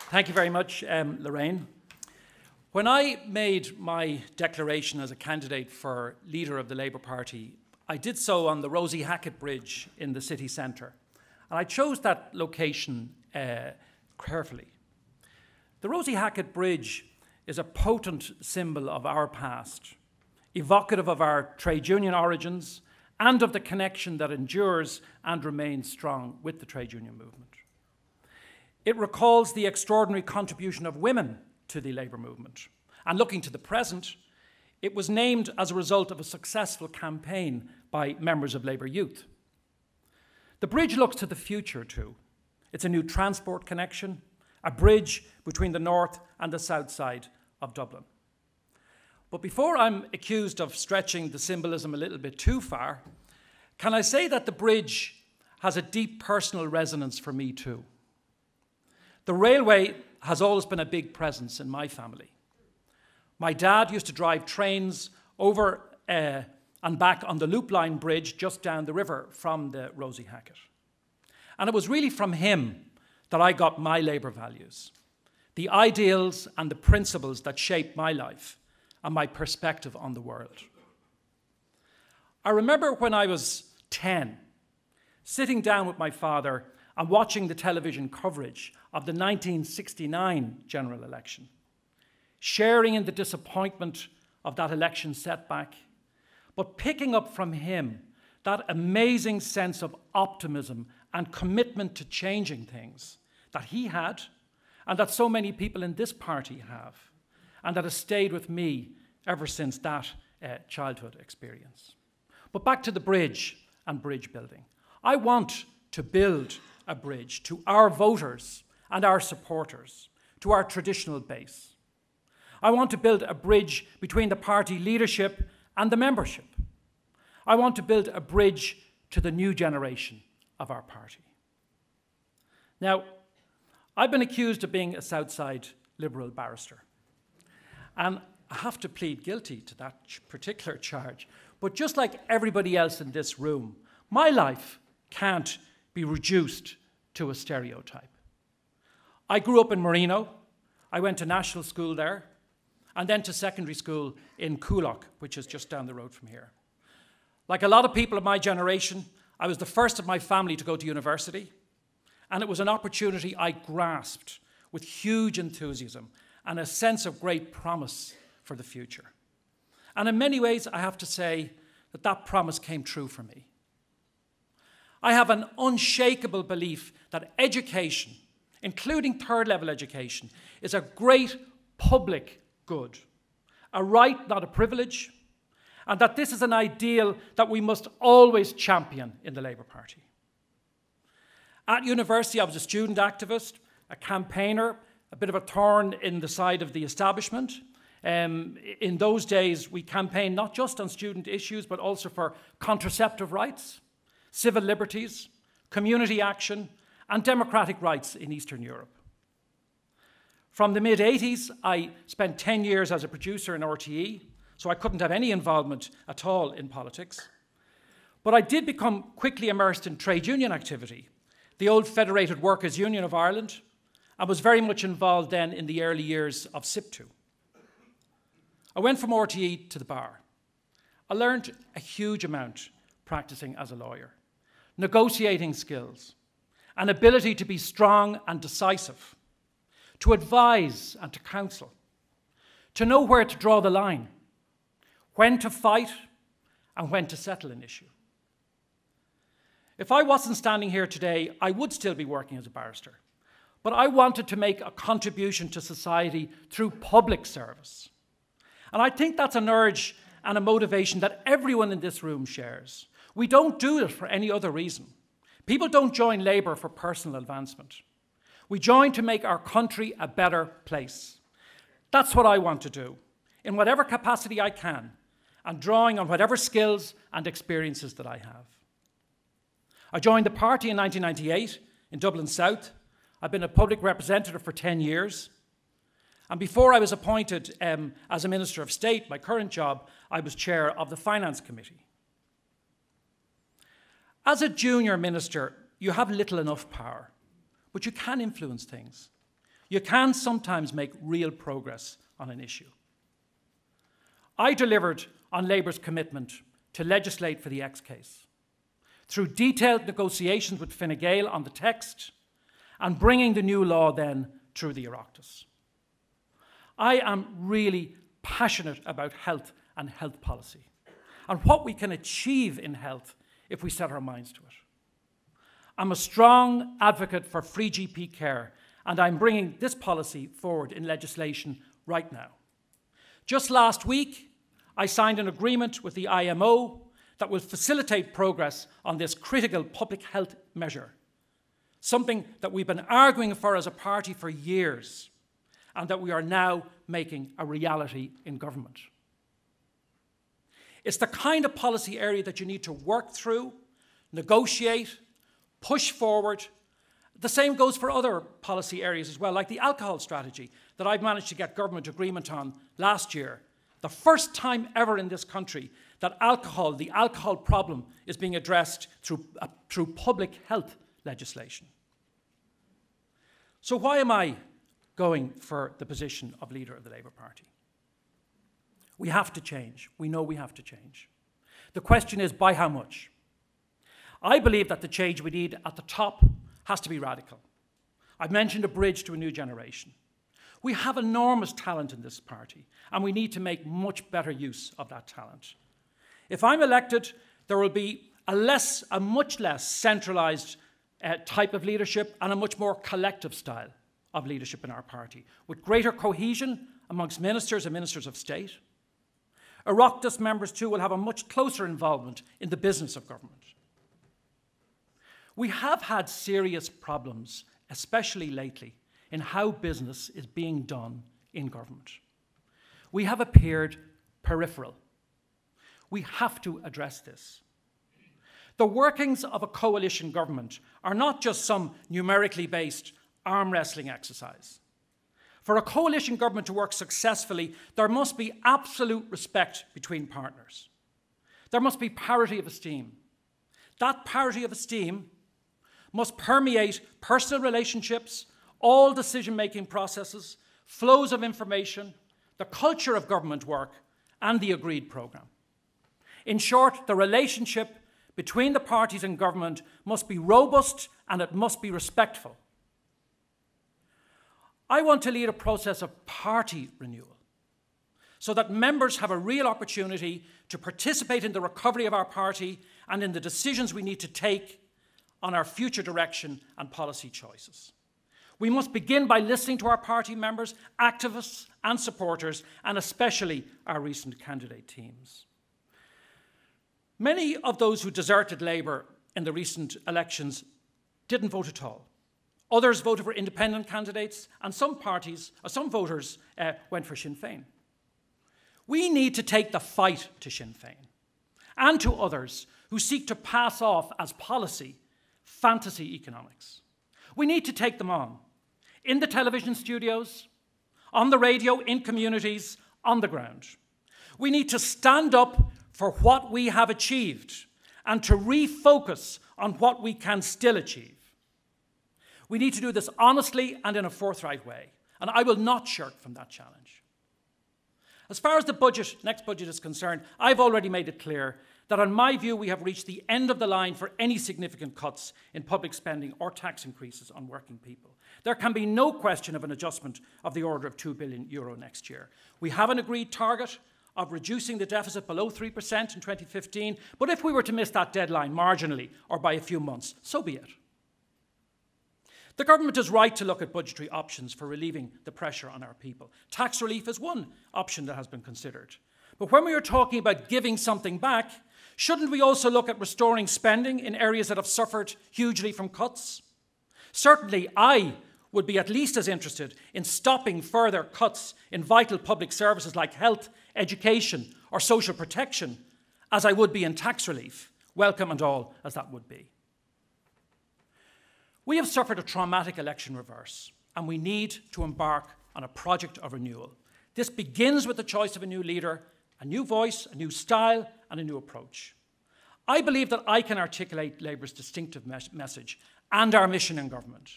Thank you very much, Lorraine. When I made my declaration as a candidate for leader of the Labour Party, I did so on the Rosie Hackett Bridge in the city centre. And I chose that location carefully. The Rosie Hackett Bridge is a potent symbol of our past, evocative of our trade union origins and of the connection that endures and remains strong with the trade union movement. It recalls the extraordinary contribution of women to the labour movement. And looking to the present, it was named as a result of a successful campaign by members of Labour Youth. The bridge looks to the future too. It's a new transport connection, a bridge between the north and the south side of Dublin. But before I'm accused of stretching the symbolism a little bit too far, can I say that the bridge has a deep personal resonance for me too? The railway has always been a big presence in my family. My dad used to drive trains over and back on the Loop Line bridge just down the river from the Rosie Hackett. And it was really from him that I got my Labour values, the ideals and the principles that shaped my life and my perspective on the world. I remember when I was 10, sitting down with my father and watching the television coverage of the 1969 general election, sharing in the disappointment of that election setback, but picking up from him that amazing sense of optimism and commitment to changing things that he had and that so many people in this party have, and that has stayed with me ever since that childhood experience. But back to the bridge and bridge building. I want to build a bridge to our voters and our supporters, to our traditional base. I want to build a bridge between the party leadership and the membership. I want to build a bridge to the new generation of our party. Now, I've been accused of being a Southside Liberal barrister, and I have to plead guilty to that particular charge. But just like everybody else in this room, my life can't be reduced to a stereotype. I grew up in Marino. I went to national school there, and then to secondary school in Coolock, which is just down the road from here. Like a lot of people of my generation, I was the first of my family to go to university, and it was an opportunity I grasped with huge enthusiasm and a sense of great promise for the future. And in many ways, I have to say that that promise came true for me. I have an unshakable belief that education, including third-level education, is a great public good, a right, not a privilege, and that this is an ideal that we must always champion in the Labour Party. At university, I was a student activist, a campaigner, a bit of a thorn in the side of the establishment. In those days, we campaigned not just on student issues, but also for contraceptive rights, civil liberties, community action, and democratic rights in Eastern Europe. From the mid-80s, I spent 10 years as a producer in RTE, so I couldn't have any involvement at all in politics. But I did become quickly immersed in trade union activity, the old Federated Workers' Union of Ireland, and was very much involved then in the early years of SIPTU. I went from RTE to the bar. I learned a huge amount practicing as a lawyer, negotiating skills, an ability to be strong and decisive, to advise and to counsel, to know where to draw the line, when to fight and when to settle an issue. If I wasn't standing here today, I would still be working as a barrister, but I wanted to make a contribution to society through public service. And I think that's an urge and a motivation that everyone in this room shares. We don't do it for any other reason. People don't join Labour for personal advancement. We join to make our country a better place. That's what I want to do, in whatever capacity I can, and drawing on whatever skills and experiences that I have. I joined the party in 1998 in Dublin South. I've been a public representative for 10 years. And before I was appointed as a Minister of State, my current job, I was chair of the Finance Committee. As a junior minister, you have little enough power, but you can influence things. you can sometimes make real progress on an issue. I delivered on Labour's commitment to legislate for the X case, through detailed negotiations with Fine Gael on the text and bringing the new law then through the Oireachtas. I am really passionate about health and health policy and what we can achieve in health if we set our minds to it. I'm a strong advocate for free GP care, and I'm bringing this policy forward in legislation right now. Just last week, I signed an agreement with the IMO that will facilitate progress on this critical public health measure, something that we've been arguing for as a party for years, and that we are now making a reality in government. It's the kind of policy area that you need to work through, negotiate, push forward. The same goes for other policy areas as well, like the alcohol strategy that I've managed to get government agreement on last year. The first time ever in this country that the alcohol problem, is being addressed through public health legislation. So why am I going for the position of leader of the Labour Party? We have to change. We know we have to change. The question is, by how much? I believe that the change we need at the top has to be radical. I've mentioned a bridge to a new generation. We have enormous talent in this party, and we need to make much better use of that talent. If I'm elected, there will be a much less centralised type of leadership and a much more collective style of leadership in our party, with greater cohesion amongst ministers and ministers of state. Oireachtas members too will have a much closer involvement in the business of government. We have had serious problems, especially lately, in how business is being done in government. We have appeared peripheral. We have to address this. The workings of a coalition government are not just some numerically based arm wrestling exercise. For a coalition government to work successfully, there must be absolute respect between partners. There must be parity of esteem. That parity of esteem must permeate personal relationships, all decision-making processes, flows of information, the culture of government work, and the agreed programme. In short, the relationship between the parties in government must be robust and it must be respectful. I want to lead a process of party renewal so that members have a real opportunity to participate in the recovery of our party and in the decisions we need to take on our future direction and policy choices. We must begin by listening to our party members, activists and supporters, and especially our recent candidate teams. Many of those who deserted Labour in the recent elections didn't vote at all. Others voted for independent candidates, and some voters went for Sinn Féin. We need to take the fight to Sinn Féin and to others who seek to pass off as policy fantasy economics. We need to take them on in the television studios, on the radio, in communities, on the ground. We need to stand up for what we have achieved and to refocus on what we can still achieve. We need to do this honestly and in a forthright way, and I will not shirk from that challenge. As far as the next budget is concerned, I've already made it clear that, in my view, we have reached the end of the line for any significant cuts in public spending or tax increases on working people. There can be no question of an adjustment of the order of €2 billion next year. We have an agreed target of reducing the deficit below 3% in 2015, but if we were to miss that deadline marginally or by a few months, so be it. The government is right to look at budgetary options for relieving the pressure on our people. Tax relief is one option that has been considered. But when we are talking about giving something back, shouldn't we also look at restoring spending in areas that have suffered hugely from cuts? Certainly, I would be at least as interested in stopping further cuts in vital public services like health, education, or social protection as I would be in tax relief, welcome and all as that would be. We have suffered a traumatic election reverse, and we need to embark on a project of renewal. This begins with the choice of a new leader, a new voice, a new style, and a new approach. I believe that I can articulate Labour's distinctive message and our mission in government.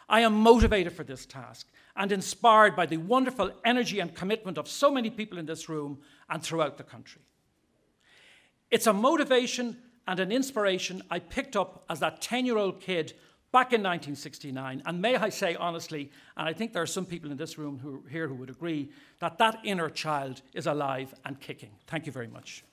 I am motivated for this task and inspired by the wonderful energy and commitment of so many people in this room and throughout the country. It's a motivation and an inspiration I picked up as that 10-year-old kid back in 1969, and may I say honestly, and I think there are some people in this room who would agree, that that inner child is alive and kicking. Thank you very much.